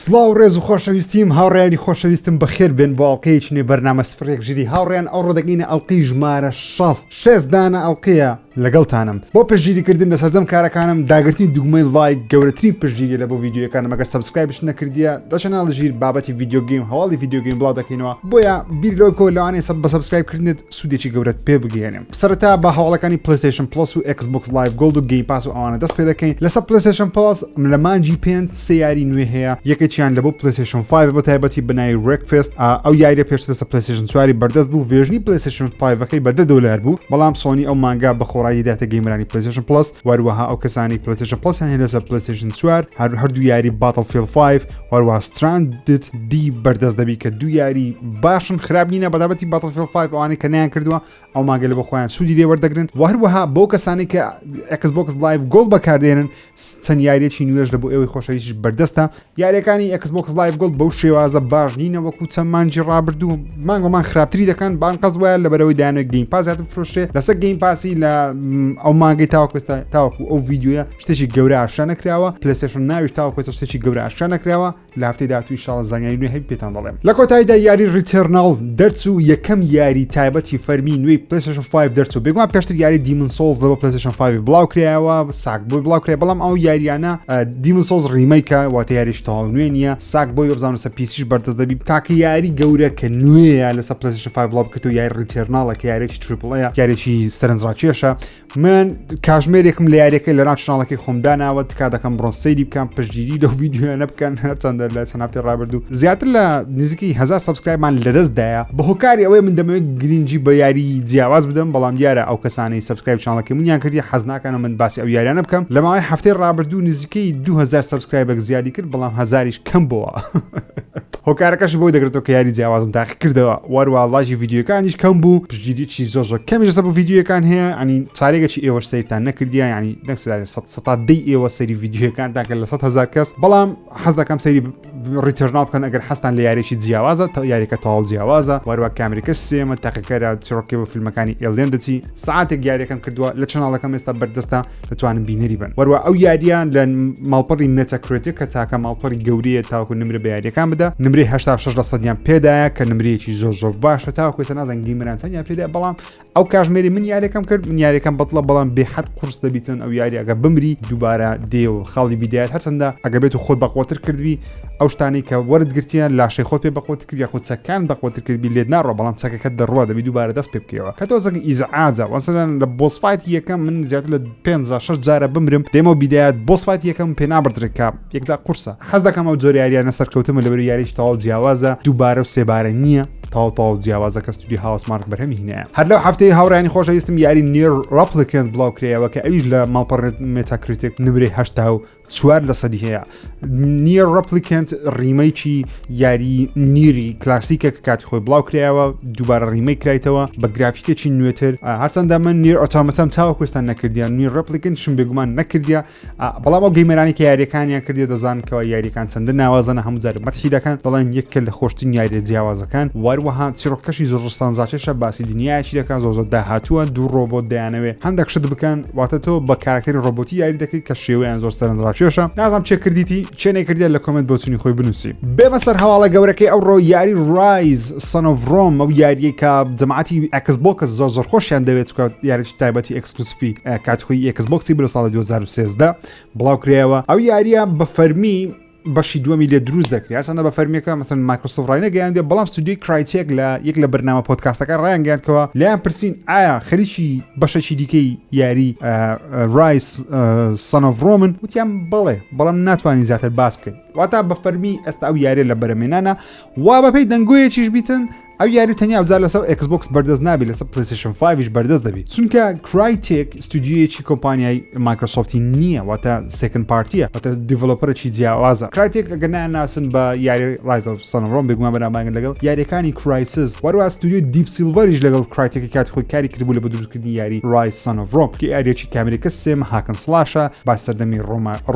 سڵاو ڕێز و خۆشەویستیم هاوڕێیانی خۆشەویستم بەخێر بێن بۆ ئەڵلقەیەکی نوێ بەرنامە سفرێک ژیری هاوڕێیان ئەوڕۆ دەگەینە ئەڵلقەی ژمارە 6 دانە ئەڵلقەیە لەگەڵتانم بۆ پشتگیریکردن لە سەرجەم کارەکانم داگرتنی دوگمەی لایک گەورەترین پشتگیری لە بۆ ڤیدیۆکانم ئەگەر سەبسکرایبش نەکردیە لە چەناڵ ژیر بابەتی ڤیدیۆ گەیم هەواڵی ڤیدیۆ گەیم بڵاو دەکەینەوە بۆیە بیر لەوە بکەوە لەوانەیە بە سەبسکرایبکردنت سوودێکی گەورەت پێ بگەێنێم سەرەتا بە هەواڵەکانی پلەیستیشن پلس و Xbox Live Gold و گەیم پاس و ئەوانە دەست پێ دەکەین لەسەر پلەیستیشن پلس لە مانجی 5 سێ یاری نوێ هەیە یەکێکیان لە بۆ پلەیستیشن 5 بە تایبەتی بنای ڕێکفست ئەو یاریە پێشتر لەسەر پلەیستیشن 4 بەردەست بوو ڤێژنی پلەیستیشن 5ەکەی بە $10 بوو بەڵام سۆنی ئەو مانگا بە خۆڕایی داتە گەیمەرانی پلەیستیشن پلس وەروەها ئەو کەسانی پلەیستیشن پلس هەیە لەسەر پلەیستیشن 4 هەردوو یاری باتلفیلد 5 وەروەها ستراندد دی بەردەست دەبی کە دوو یاری باشن خراپ نینە بە تایبەتی باتلفیلد 5 ئەوانەی کە نەیان کردووە ئەو مانگە لە بۆ خۆیان سوودی لێ وەردەگرن وهروەها بۆ کەسانی کە Xbox Live Gold بەکاردێنن چەند یاریەکی نوێژ لە بۆ ئێوەی خۆشەویستیش بەردەستە یاریەکانی Xbox Live Gold بەو شێوازە باش نینە وەکو چەند مانجی ڕابردوو مانگۆمان خراپتری دەکەن بان قەز وایە لەبەرەوەی دایانەوە گەیم پاس هاتن فرۆشتێ لەسەر گەیم پاسی لە ئەو مانگەی تاوەکو ئەو ڤیدیۆیە شتێکی گەورە ئاشکرا نەکراوە پلەیستیشن ناویش تاوەکو شتێکی گەورە ئاشکرا نەکراوە لە هەفتەی داهاتوو ئینشاڵڵا زانیاری نوێ هەبی پێتان دەڵێم لە کۆتاییدا یاری ریترنال دەرچوو یەکەم یاری تایبەتی فەرمی نوێی پلەیستیشن 5 دەرچوو بێگومان پێشتر یاری دیمن سۆڵز لەبە پلەیستیشن 5 بڵاو کرایەوە ساک بۆی بڵاو کرای بەڵام ئەو یاریانە دیمن سۆڵز ریمیکە واتە یاریش تەواو نوێ نییە ساک بۆی بزانە سە پیسیش بەردەست دەبی تاکە یاری گەورە کە نوێیە لەسەر پلەیستیشن 5 بڵاو بکەوە یاری ریترنالە کە یارێکی تریپڵەیە یارێکی سەرنجڕاکێشە من کاژمێرێکم لە یاریەکەی لە ناو چناڵەکەی خۆمدا ناوە تکا دەکەم بڕۆن سەیری بکەم پشتگیری لەو ڤیدیۆیانە بکەن چەندە لە چەند هەفتەی ڕابردوو زیاتر لە نزیکی 1000 سەبسکرایبمان لەدەستدایە بە هۆکاری ئەوەی من دەمەوێت گرنگی بە یاری جیاواز بدەم بەڵام دیارە ئەو کەسانی سەبسکرایب چناڵەکەی منیان کردی حەز ناکەنە من باسی ئەو یاریانە بکەم لە ماوەی هەفتەی ڕابردوو نزیکەی 2000 سەبسکرایبێک زیادی کرد بەڵام هەزاریش کەم بووە هۆکارەکەش بۆی دەگرێتەوە کە یاری جیاوازم تاقی کردەوە وەروە لاشی ڤیدیۆکانیش کەم بوو پشتگیریی زۆر کەمیش لەسەر بۆ ڤیدیۆکان هەیە ئەنی چارێکێکی ئێوەش سەیرتان نەکردیە ینی دەی ئێوە سەری ڤیدیۆکان تاکە لە 100,000 کەس بەڵام حەز دەکەم سەیری ریترنال بکەن ئەگەر حەستان لە یاریێکی جیاوازە تا یاریکە تەواو جیاوازە وەروە کامێرەکە سێمە تاقیکەرە چڕۆکێ بە فیلمەکانی ئێلدێن دەچی ساعتێک یاریەکەم کردووە لە چناڵەکەم ئێستا بەردەستە دەتوانن بینەری بن وەروە ئەو یاریان لە ماڵپەڕی مێتاکرێتیک کە تاکە ماڵپەڕی گەورەیە تاوەکو نمرە بە یاریەکان بدە نمرەی 86% پێدایە کە نمرەیەکی زۆر باشە تاوەکو ێستا نازانم گەیمەرانتەنیا پێدای بەڵام ئەو کاژمێری من یاریەکەم کرد من یاریەکەم بەتڵە بەڵام بێحەد قورس دەبیتن ئەو یاری ئەگە بمری دووبارە دێ و خاڵی بیدایەت هەرچەندە ئەگە بێت و خۆت بەقوتر کردوی ئەو شتانی کە وەرتگرتیان لاشەی خۆت پێ بەقوتر کرد یاخود چەکان بەقوتر کردبی لێت ناڕۆ بەڵام چەکەکەت دەڕوا دەبی دووبارە دەست پێ بکەوە کە تۆزەک ئیزعاجە وەسەرەن لە بۆسفایت یەکەم من زیاتر لە 5-6 جارە بمرم دێمە بیدایەت بۆسفایت یەکەم پێ نابردرێکا یەکجار قورسە حەز دەکەم ئەو جۆری یاریانە سەرکەوتمە لەبەر یاریش تەواو جیاوازە دووبارە و سێبارە نییە تاو جیاوازە کە ستودی هاوس مارک بەرهەمی هینەیە هەر لەو هەفتەی هاوڕانی خۆشەویستم یاری نیر ڕەپلیکەنت بڵاو کرایەوە کە ئەویش لە ماڵپەڕ مێتاکریتیک نمرەی 84% هەیە نیر ڕەپلیکەنت ریمەیکی یاری نیری کلاسیکە کە کاتی خۆی بڵاو کرایەوە دووبارە ریمەی کرایتەوە بە گرافیکێکی نوێتر هەرچەندە من نیر ئۆتۆماتەم تاوەکوستان نەکردیان نیر ڕەپلیکەنت شم بێگومان نەکردیە بەڵام ئەو گەیمەرانی کە یاریەکانیان کردی دەزانکەوە یاریەکان چەندە ناوازانە هەموو جار مەتحی دەکەن دەڵێن یەکە لە خۆشترین یاریە جیاوازەکان وەروەها چیرۆکەشی زۆر ڕستانزاکێشە باسی دنیایکی دەکات زۆر داهاتووە دوو ڕۆبۆت دەیانەوێ هەندێک شت بکەن واتە تۆ بە کارکتەری ڕۆبۆتی یاری دەکەیت کە شێوەیان زۆر سەرنجڕاکێشە نازانم چێ کردیتی چێ نەکردیان لە کۆمنت بۆ چنی خۆی بنووسی بێمە سەر هەواڵە گەورەکەی ئەوڕۆ یاری ڕایز سن ئۆف ڕۆم ئەو یاریە کە جەماعەتی Xbox زۆر خۆشیان دەوێت یاریی تایبەتی ئەکسکلوسیفی کاتخۆی Xboxی بە ساڵی 2013 بڵاو کرایەوە ئەو یاریە بە فەرمی بەشی دووەمی لێ دروست دەکرێت هەرچەندە بە فەرمیەکە مەسەن مایکرۆسۆفت ڕای نەگەیاندێ بەڵام ستودیۆی کرایتێک لە یەک لە بەرنامە پۆدکاستەکە ڕایانگەیاندکەوە لەیان پرسین ئایا خەریکی بەشێکی دیکەی یاری ڕایس سن ئۆف ڕۆمن وتیان بەڵێ بەڵام ناتوانین زیاتر باس بکەین واتە بە فەرمی ئێستا ئەو یاریە لە بەرەمێنانە وا بەپێی دەنگۆیەکیش بیتن ئەو یاری تەنیا بزار لەسەر Xbox بەردەست نابێت لەسەر پلەیستیشن 5 بەردەست دەبێت چونکە کرایتێک ستودیۆیەکی کۆمپانیای مایکرۆسۆفتی نییە واتە سێکند پارتیە واتە دیڤلۆپەرێکی جیاوازە کرایتێک ئەگەر ناسن بە یاری ڕایز ئۆف سن ئۆف ڕۆم بێگومان بەنامبارن لەگەڵ یاریەکانی کرایسس وەروە ستودیۆ دیپ سیلڤەریش لەگەڵ کرایتێکی کات خۆی کاری کردبوو لە بە دروستکردنی یاری ڕایز سن ئۆف ڕۆم کە یاریەکی کامێرەکە سێم هاکن سلاشە با سەردەمی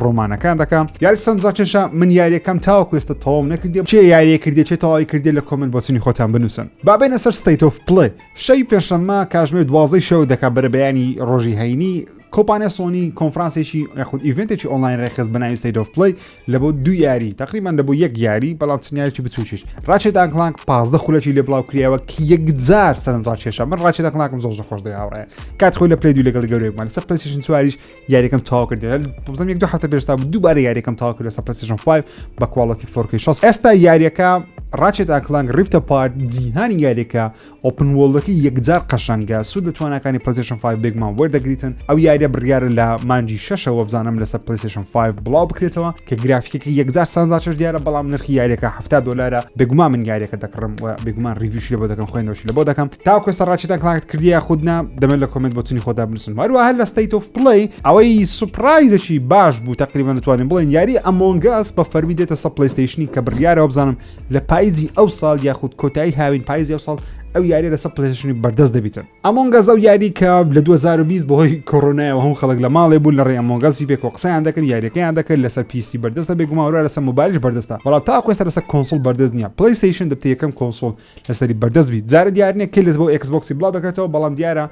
ڕۆمانەکان دەکەم یاری سەرنجڕاکێشە من یاریەکەم تاوەکو ئێستا تەواو نەکردی چێ یاریە کردی چێ تەواوی کردی لە کۆمنت بۆ چنی خۆتان بنووسن بابێنە سەر ستیت ئۆف پڵێ شەوی پێشەممە کاتژمێر 12 شەو دەکات بەرە بەیانی ڕۆژی هەینی کۆمپانیا سۆنی کۆنفرانسێکی یاخود ئیڤنتێکی ئۆنلاین ڕێخست بەناوی State of Play لە بۆ 2 یاری تقریبان لە بۆ 1 یاری بەڵام چنیارێکی بچووکیش Ratchet & Clank 15 خولەکی لێ بڵاو کراوە کە یەکجار سەرنجڕاکێشە من Ratchet & Clank زۆر خۆش دەی هاوڕێ کات خۆی لە Play 2 لەگەڵ گەورەیەکمان لەسەر PlayStation 4 یاریەکەم تاوا کردێ بزەم 1-2 هەفتە پێشتا دووبارە یاریەکەم تاوا کرد لەسەر PlayStation 5 بە کوالڵەتی 4K 60 ئێستا یاریەکە Ratchet & Clank Rift Apart جیهانی یاریەکە ئۆپن وۆڵدەکە یەکجار قەشەنگە سوود لە توانەکانی PlayStation 5 بێگمان وەردەگریتن ئەو یاریە بڕیارە لە مانجی 6ەوە بزانم لەسەر PlayStation 5 بڵاو بکرێتەوە کە گرافیکێکی یەکجار سانزاچش دیارە بەڵام نرخی یاریەکە $70 بێگومان من یاریەکە دەکڕم و بێگومان ریڤیوشی لە بۆ دەکەم خوێندەوەشی لە بۆ دەکەم تاوەکو ئێستا Ratchet & Clank کردیە خودنا دەمێت لە کۆمنت بۆچنی خۆدا بنووسن هەروەها لە State of Play ئەوەی سوپرایزێکی باش بوو تقریبا دەتوانین بڵێن یاری Among Us بە فەرمی دێتە سەر PlayStation کە بڕیارەوە بزانم لە پاییزی ئەو ساڵ یاخود کۆتایی هاوین پاییزی ئەو ساڵ ئەو یاری لەسەر PlayStation بەردەست دەبیتن Among Us ئەو یاری کە لە 2020 بەهۆی کۆرۆنایەوە هەموو خەڵک لە ماڵێ بوون لە ڕێی Among Us پێک قسەیان دەکەن یاریەکەیان دەکەن لەسەر PC بەردەستە بێگومانەوە لەسەر مۆبایلش بەردەستە بەڵام تاکو ئێستا لەسەر کۆنسۆل بەردەست نییە PlayStation دەبتە یەکەم کۆنسۆل لەسەری بەردەست بیت جارە دیار نییە کە لەس بۆ Xbox بڵاو دەکرێتەوە بەڵام دیارە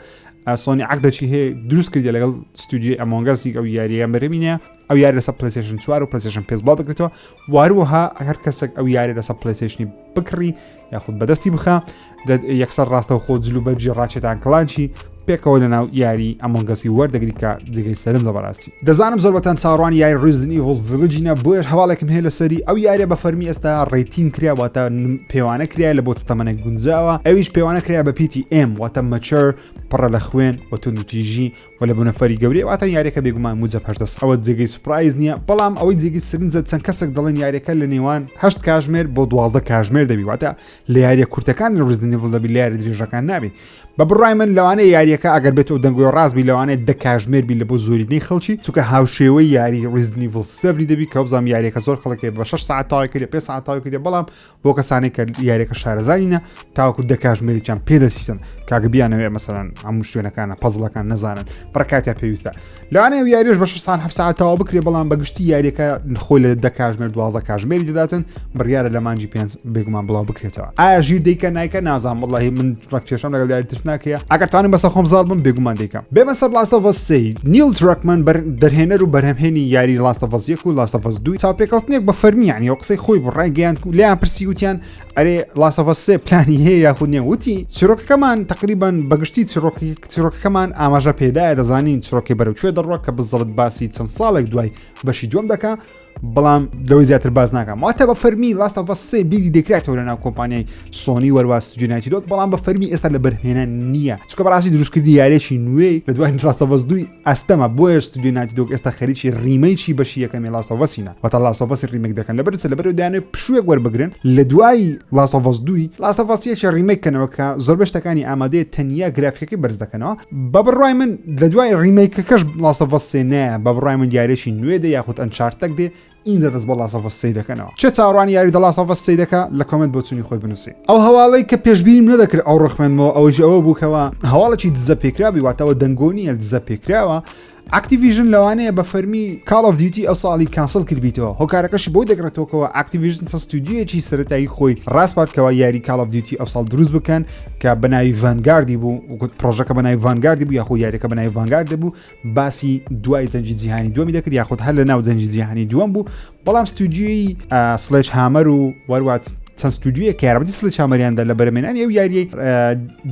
سۆنی عقدەچی هەیە دروست کردی لەگەڵ ستودیۆی Among Us ئەو یاریە بەرەمینە ئەو یاری لەسەر PlayStation 4 و PlayStation 5 بڵاو دەکرێتەوە واروەها هەر کەسێک ئەو یاری لەسەر PlayStation بکڕی یاخود بەدەستی بخە یەکسەر ڕاستەوە خۆ جلو بەرجی Ratchet & Clank پێکەوە لەناو یاری Among Us وەردەگری کە جگەی سەرنجە بەڕاستی دەزانم زۆر بەتەن چاڕوانی یاری Resident Evil Village بۆیش هەواڵێکم هەیە لەسەری ئەو یاریە بە فەرمی ئێستا ڕێتین کرا واتە پێوانە کرایە لە بۆ تەمەنە گونجاوە ئەویش پێوانە کرا بە PTM واتە مەچەر پڕە لە خوێن و توندوتیژی و لە بنەفەری گەورەی واتە یاریەکە بێگومان موجە پەردەست ئەوە جگەی سوپرایز نییە بەڵام ئەوەی جگەی سرنجە چەند کەسێک دەڵێن یاریەکە لە نێوان 8 کاژمێر بۆ 12 کاژمێر دەبی واتە لە یاریە کورتەکان لە Resident Evil دەبی لە یاری درێژەکان نابێت بە بڕای من لەوانەیە یاریەکە ئەگەر بێت و دەنگۆی ڕاستبی لەوانێت 10 کاژمێر بی لە بۆ زۆرینەی خەڵکی چونکە هاوشێوەی یاری Resident Evil 7 دەبی کە بزانام یاریەکە زۆر خەڵکی بە 6 ساعت تاوای کرد 5 ساعت تاوای کرد بەڵام بۆ کەسانی کە یاریەکە شارەزانینە تاوەکو 10 کاژمێریان پێدەچیتن کاگە بیانەوێت مەسەلەن هەموو شوێنەکانە پەزڵەکان نەزانن پڕکاتیا پێویستە لەوانەیە یاریش بە 6 ساعت 7 ساعت تاوا بکرێ بەڵام بەگشتی یاریەکە خۆی لە 10 کاژمێر 12 کاژمێری دەداتن بڕیارە لە مانجی 5 بێگومان بڵاو بکرێتەوە ئایا ژیر دەیکە نایکە نازانم وەڵڵاهی من ڕەکێشم لەگەڵ یاری ترسناکەیە ئەگەر توانم بەسەر خۆم زاڵ بم بێگومان دەیکەم بێمە سەر Last of Us 3 نیل ترەکمەن دەرهێنەر و بەرهەمهێنی یاری Last of Us 1 و Last of Us 2 چاوپێکەوتنێک بە فەرمی یعنی ئەو قسەی خۆی بڕای گەیاند لیان پرسی وتیان ئەرێ Last of Us 3 پلانی هەیە یاخود نییە وتی چیرۆکەکەمان تقریبا بەگشتی چیرۆکەکەمان ئاماژە پێدایە دەزانین چیرۆکی بەرەوچێ دەڕۆ کە بزڵت باسی چەند ساڵێک دوای بەشی دووەم دەکا بەڵام لەوەی زیاتر باز ناکەم واتە بە فەرمی Last of Us 3 بیری دەکرێتەوە لە ناو کۆمپانیای سۆنی وەروا ستودیۆ نایتی دۆک بەڵام بە فەرمی ئێستا لە بەرهێنان نییە چونکە بەڕاستی دروستکردی یاریەکی نوێی لە دوای Last of Us 2 ئەستەمە بۆیە ستودیۆ نایتی دۆک ئێستا خەریکی ریمەیکی بەشی یەکەمی Last of Us واتە Last of Us ریمێک دەکەن لەبەرچە لەبەرەوە دەیانێت پشوویەک وەربگرن لە دوای Last of Us 2 Last of Us 1 ریمێککەنەوە کە زۆربەی شتەکانی ئامادەیە تەنیا گرافیکەکەی بەرز دەکەنەوە بە بڕای من لە دوای ریمێکەکەش Last of Us 3 نایە بە بڕای من یاریەکی نوێ دێ یاخود Uncharted دێ اینجا دەست بە Last of Us 3 دەکەنەوە چه چاڕوانی یاری Last of Us 3 دەکە لە کۆمنت بۆچوونی خۆی بنووسی ئەو هەواڵەی کە پێشبینیم نەدەکرد ئەو ڕخمێنمەوە ئەوەی ئەوە بووکەوە هەواڵێکی دزە پێکراوی واتەوە دەنگۆنیە دزە پێکراوە Activision لەوانەیە بە فەرمی Call of Duty ئەو ساڵی کانسڵ کردبییتەوە هۆکارەکەشی بۆی دەگرێتەوەکەوە Activision ستودیۆیەکی سەرەتایی خۆی ڕاستپاتکەوە یاری Call of Duty ئەو ساڵ دروست بکەن کە بەناوی ڤانگاردی بوو وگوت پرۆژەکە بەناوی ڤانگاردی بوو یاخۆ یاریەکە بەناوی ڤانگارد بوو باسی دوای جەنگی جیهانی دووەمی دەکرد یاخود هەر لە ناو جەنگی جیهانی دووەم بوو بەڵام ستودیۆی سلێج هامەر و وەروات چەند ستودیۆیە کارەبەتی سلێج هامەریاندا لە بەرهەمهێنانی ئەو یاریەی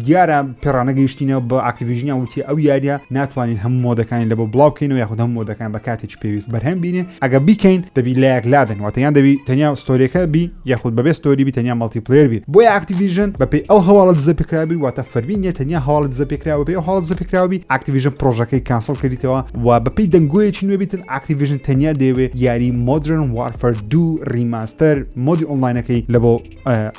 دیارە پێڕانە گەیشتینەوە بە Activision وتی ئەو یاریە ناتوانین هەموو مۆدەکانی لە بۆ بڵاو بکەینەوە یاخود هەموو مۆدەکان بە کاتێک پێویست بەرهەم بینین ئەگە بیکەین دەبی لایەک لادن واتەیان دەبی تەنیا ستۆریەکە بی یاخود بەبێ ستۆری بی تەنیا مالتیپلەیەر بی بۆیە Activision بەپێی ئەو هەواڵە دزە پێکراوی واتە فەرمی نییە تەنیا هەواڵە دزە پێکراوە بێ ئەو هەواڵە دزە پێکراوی Activision پرۆژەکەی کانسڵ کردیتەوە و بەپێی دەنگۆیەکی نوێ بیتن Activision تەنیا دەیەوێت یاری Modern Warfare 2 ریماستەر مۆدی ئۆنلاینەکەی لە بۆ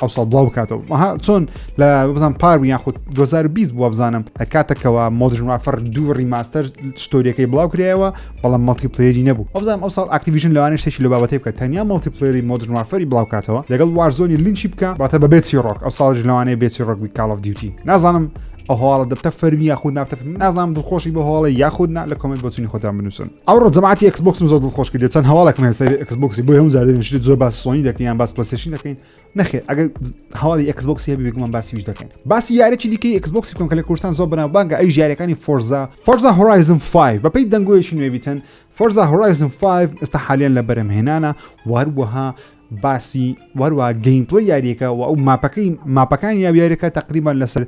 ئەو ساڵ بڵاو بکاتەوە چۆن لە بزانم پاروی یاخود 2020 بووە بزانم کاتێکەوە Modern Warfare 2 ریماستەر ستۆریەکەی بڵاو کرایەوە بەڵام مالتیپلەیەری نەبوو بزانم ئەو ساڵ Activision لەوانەیە شتێکی لە بابەتەی بکات تەنیا مالتیپلەیەری Modern Warfare بڵاو کاتەوە لەگەڵ وارزۆنی لینچی بکە باتە بە بێتی ڕۆک ئەو ساڵ لەوانەیە بێتی ڕۆک Call of Duty نازانم ئەو هەواڵە دەبتە فەرمی یاخود نابتە فەرمی نازانم دڵخۆشی بە هەواڵە یاخود نا لە کۆمنت بۆچوونی خۆتان بنووسن ئەوڕۆ جەماعەتی ئەکسبۆکسم زۆر دڵخۆش کرد چەند هەواڵێکم هەیە سەری ئەکسبۆکسی بۆ هەموو جار دەبێت زۆر باسی سۆنی دەکەین یان باس پلەیستێشن دەکەین نەخێر ئەگەر هەواڵی ئەکسبۆکسی هەبێ بگومان باسیش دەکەین باسی یاریی دیکەی ئەکسبۆکسی بکەم کە لە کوردستان زۆر بەناوبانگە ئەی ژیارەکانی فۆرزا هۆرایزن 5 بەپێی دەنگۆیەکی نوێ بیتن فۆرزا هۆرایزن 5 ئێستا حالیان لە بەرهەمهێنانە وهروەها باسی وەروە گەیمپڵی یاریەکە و ئەو ماپەکانی یاریەکە تقریبان لەسەر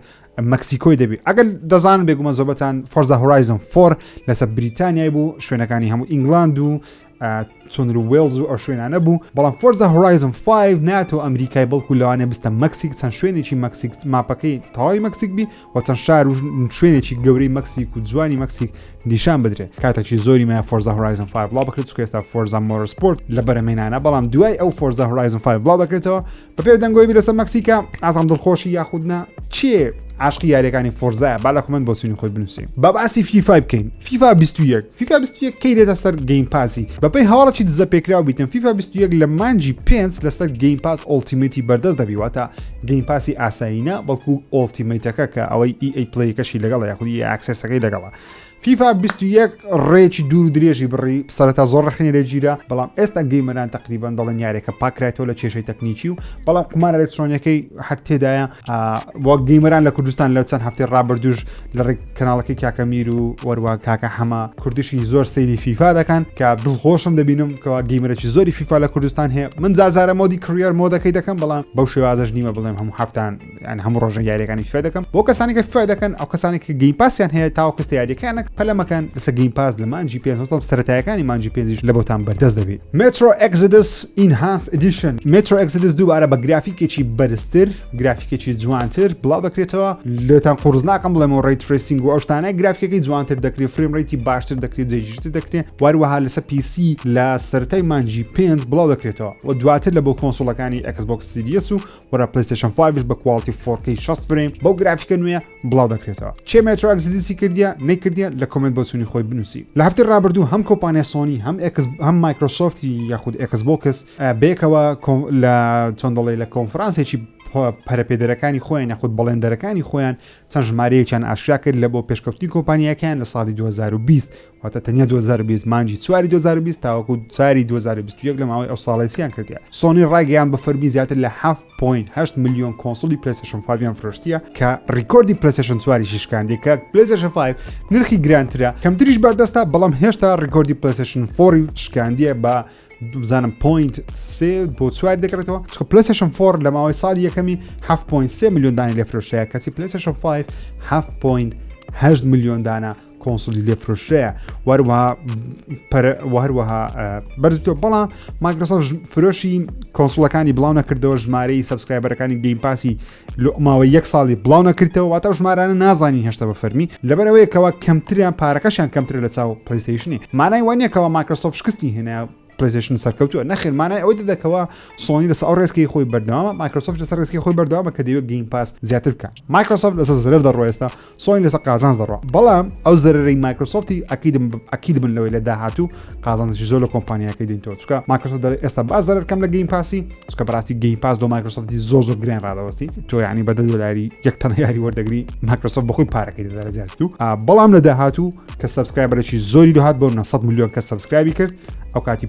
مەکسیکۆی دەبێت ئەگەر دەزانن بێگومان زۆربەتان فۆرزا هۆرایزن 4 لەسەر بریتانیای بوو شوێنەکانی هەموو ئینگلاند و چۆن وێلز و ئەو شوێنانە بوو بەڵام فۆرزا هۆرایزن 5 ناتۆ ئەمریکای بەڵکو لەوانێ بستە مەکسیک چەند شوێنێکی مەکسیک ماپەکەی تەواوی مەکسیک بی و چەند شار و شوێنێکی گەورەی مەکسیک و جوانی مەکسیک نیشان بدرێت کاتێکی زۆری مایە فۆرزا هۆرایزن 5 بڵاو بکرێت چونکە ئێستا فۆرزا مۆتۆرسپۆرت لە بەرهەمهێنانە بەڵام دوای ئەو فۆرزا هۆرایزن 5 بڵاو دەکرێتەوە بەپێ دەنگۆی بی لەسەر مەکسیکا ئازام دڵخۆشی یاخودنا چیە عاشقی یاریەکانی فۆرزایە با لە کۆمنت بۆچوونی خۆی بنووسین با باسی فیفا بکەین فیفا 21 کەی دێتە سەر گەیم پاسی بەپێی هەواڵەکی دزە پێکراو بیتن فیفا 21 لە مانجی 5 لەسەر گەیم پاس ئۆڵتیمەتی بەردەست دەبیواتە گەیم پاسی ئاساییە بەڵکو ئۆڵتیمەتەکە کە ئەوەی EA پلەیەکەشی لەگەڵە یاخود ئاکسسەکەی لەگەڵە فیفا 21 ڕێکی دوور درێژی بڕی سەرەتا زۆر ڕخنی لێگیرە بەڵام ئێستا گەیمەران تقریبان دەڵێن یاریەکە پاکرایەوە لە کێشەی تەکنیکی و بەڵام قمارە ئەلکترۆنیەکەی هەر تێدایە وەک گەیمەران لە کوردستان لە چەند هەفتەی ڕابردوش لە ڕێک کەناڵەکەی کاکەمیر و وەروە کاکە هەمە کوردیشی زۆر سەیری فیفا دەکەن کە دڵخۆشم دەبینم کەوا گەیمەرێکی زۆری فیفا لە کوردستان هەیە من زارزارە مۆدی کڕیار مۆدەکەی دەکەم بەڵام بەو شێوازەش نیمە بڵێم هەموو هەفتان هەموو ڕۆژە یاریەکانی فیفا دەکەم بۆ کەسانی کە فیفا دەکەن ئەو کەسانی کە گەیم پاسیان هەیە تاو کەستە یاریەکانە پەلەمەکان گەیم پاس لە مانجی 5 سەرەتایەکانی مانجی 5 لە بۆتان بەردەست دەبێت مترۆ ئەکزدس ئینهانس ئەدیشن مترۆ ئەکزدس دووبارە بە گرافیکێکی بەرزتر گرافیکێکی جوانتر بڵاو دەکرێتەوە لێتان قورس ناکەم بڵێمەوە ڕێی ترێسینگ و ئەو شتانە گرافیکەکەی جوانتر دەکرێت فریم ڕێیتی باشتر دەکرێت جێگیرتر دەکرێت وەروەها لەسەر PC لە سەرەتای مانجی 5 بڵاو دەکرێتەوە و دواتر لە بۆ کۆنسۆڵەکانی Xbox Series و وەرە PlayStation 5 بە کواڵیتی 4K 60 فریم بەو گرافیکە نوێ بڵاو دەکرێتەوە چێ مترۆ ئەکزدسی کردیە نەیکردیە لە کۆمنت بۆچوونی خۆی بنووسی لە هەفتەی ڕابردوو هەم کۆمپانیا سۆنی هەم مایکرۆسۆفتی یاخود ئەکسبۆکس بێکەوە لە چۆن دەڵێ لە کۆنفرانسێکی پەرەپێدەرەکانی خۆیان یاخود بەڵێندەرەکانی خۆیان چەند ژمارەیەکیان ئاشکرا کرد لە بۆ پێشکەوتنی کۆمپانیەکان لە ساڵی 2020 واتە تەنیا 2020 مانجی 4 2020 تاوەکو 4 2021 لە ماوەی ئەو ساڵێتیان کردیە سۆنی ڕاگەیان بە فەرمی زیاتر لە 7.8 میلیۆن کۆنسۆلی پلەیستێشن 5 فرۆشتیە کە ڕیکۆردی پلەیستێشن 4 شکاندی کە پلەیستێشن 5 نرخی گرانترە کەمتریش بەردەستە بەڵام هێشتا ڕیکۆردی پلەیستێشن 4 شکاندیە بە بزانم 0.3 بۆ 4 دەکرێتەوە چکە پلەیستێشن 4 لە ماوەی ساڵی یەکەمی 7.3 میلیۆن دانە لێفرۆشەیە کەسی پلەیستێشن 5 7.8 میلیۆن دانە کۆنسۆلی لێفرۆشەیە وەروەها بەرزتۆ بەڵام مایکرۆسۆفت فرۆشی کۆنسۆڵەکانی بڵاو نەکردەوە ژمارەی سەبسکرایبەرەکانی گەیم پاسی ماوەی یەک ساڵی بڵاو نەکردەوە واتە ژمارانە نازانین هێشتا بە فەرمی لەبەرەوەیەکەوە کەمتریان پارەکەشیان کەمترە لە چاو پلەیستێشنی مانای وانیەکەوە مایکرۆسۆفت شکستی هێنا پلەیستێشن سەرکەوتووە نەخێرمانای ئەوەی دەکەوە سۆنی لەسەر ئەو ڕێزکەی خۆی بەردەوامە مایکرۆسۆفت لەسەر ڕێزکەی خۆی بەردەوامە کە دەیەوێت گەیم پاس زیاتر بکە مایکرۆسۆفت لەسەر زەرەر دەڕۆ ئێستا سۆنی لەسەر قازانج دەڕۆ بەڵام ئەو زەرەرەی مایکرۆسۆفتی ئەکید بن لەوەی لە داهاتوو قازانجی زۆر لە کۆمپانیەکەی دێنەوە چکە مایکرۆسۆفت ئێستا باز زەرەر کەم لە گەیم پاسی چکە بەڕاستی گەیم پاس دۆ مایکرۆسۆفتی زۆر گران ڕادەوەستی تۆ یعنی بە $10 یەک تەنە یاری وەردەگری مایکرۆسۆفت بەخۆی پارەکەی دەدات زیاتر بەڵام لە داهاتوو کە سەبسکرایبەرێکی زۆری داهات بۆ 900 میلیۆن کەس سەبسکرایبی کرد ئەو کاتی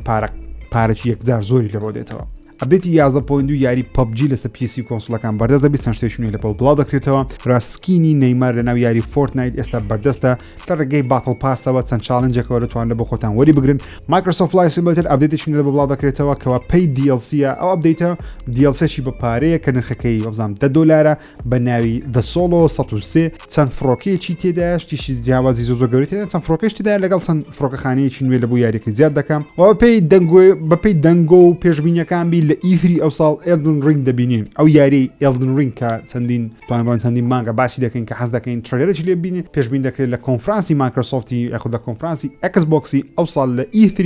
پارەکی 1000 زۆری لەڕۆ دێتەوە ئەبدێتی 11.2 یاری PUBG لەسەر PC کۆنسۆڵەکان بەردەست دەبێت چەند شتێکی لە بڵاو دەکرێتەوە ڕاستسکینی نەیمار لە ناو یاری فۆرتنایت ئێستا بەردەستە لە ڕێگەی باتڵ پاسەوە چەند چالنجێکەوە دەتوانن لە بۆ خۆتان وەری بگرن مایکرۆسۆفت فلای سیمولێتر ئەبدێتێکی لە بڵاو دەکرێتەوە کەوا پێی DLCە ئەو ئەبدێتە DLCی بە پارەیە کە نرخەکەی وەبزانام $10 بە ناوی The Solo 103 چەند فڕۆکەیەکی تێدا شتیشی جیاوازی زۆر گەورەی تێدا چەند فڕۆکەش تێدا لەگەڵ چەند فڕۆکەخانەیەکی نوێ لە بۆ یاریەکە زیاد دەکەم و بەپێی دەنگۆ و پێشبینیەکان بی لە ئیفری ئەو Elden Ring دەبینین ئەو یاری Elden Ring کە چەندین مانگە باسی دەکەین کە حەز دەکەین ترێلەرێکی لێ بینین پێشبین دەکرێت لە کۆنفرانسی مایکرۆسۆفتی یاخود لە کۆنفرانسی Xboxی ئەو ساڵ لە E3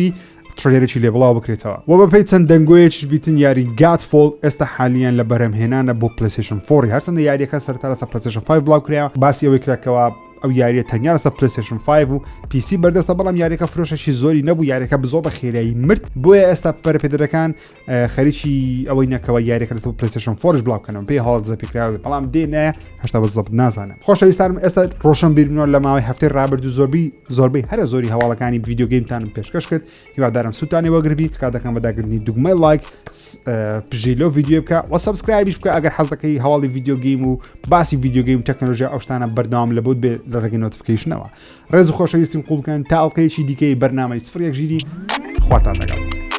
ترێلەرێکی لێ بڵاو بکرێتەوە و بەپێی چەند دەنگۆیەکیش بیتن یاری Godfall ئێستا حالیان لە بەرهەمهێنانە بۆ PlayStation 4 هەرچەندە یاریەکە سەرتا لەسەر PlayStation 5 بڵاو کراوە باسی ئەوەی کراکەوە ئەو یاریە تەنیا لەسەر پلیستیشن 5 و پیسی بەردەستە بەڵام یاریەکە فرۆشەشی زۆری نەبوو یاریەکە بزۆ بە خێرایی مرد بۆیە ئێستا پەرپێدەرەکان خەریکی ئەوەی نەکەوە یاریەکە لەسەر پلیستیشن 4 بڵاوکەنەوە پێی هەڵ زەپیکراوێ بەڵام دێنە هەشتا بەزەبت نازانم خۆشەویستانم ئێستا ڕۆشن بیرنەوە لە ماوەی هەفتەی ڕابردوو زۆربەی هەرە زۆری هەواڵەکانی ڤیدیۆ گەیمتان پێشکەش کرد هیوادارم سوتانی وەگربی کاتەکەم بەداگرنی دوگمەی لایک پژی لەو ڤیدیۆ بکە و سەبسکرایبیش بکە ئەگەر حەز دەکەی هەواڵی ڤیدیۆ گەیم و باسی ڤیدیۆ گەیم تەکنۆلۆژیا ئەو شتانە بەردەوام لەبوت بێ لە ڕێگەی نۆتیفیکیشنەوە ڕێز و خۆشەویستیم قوڵ بکەن تا ئەڵلقەیەکی دیکەی بەرنامەی 01 ژیری خواتان لەگەڵ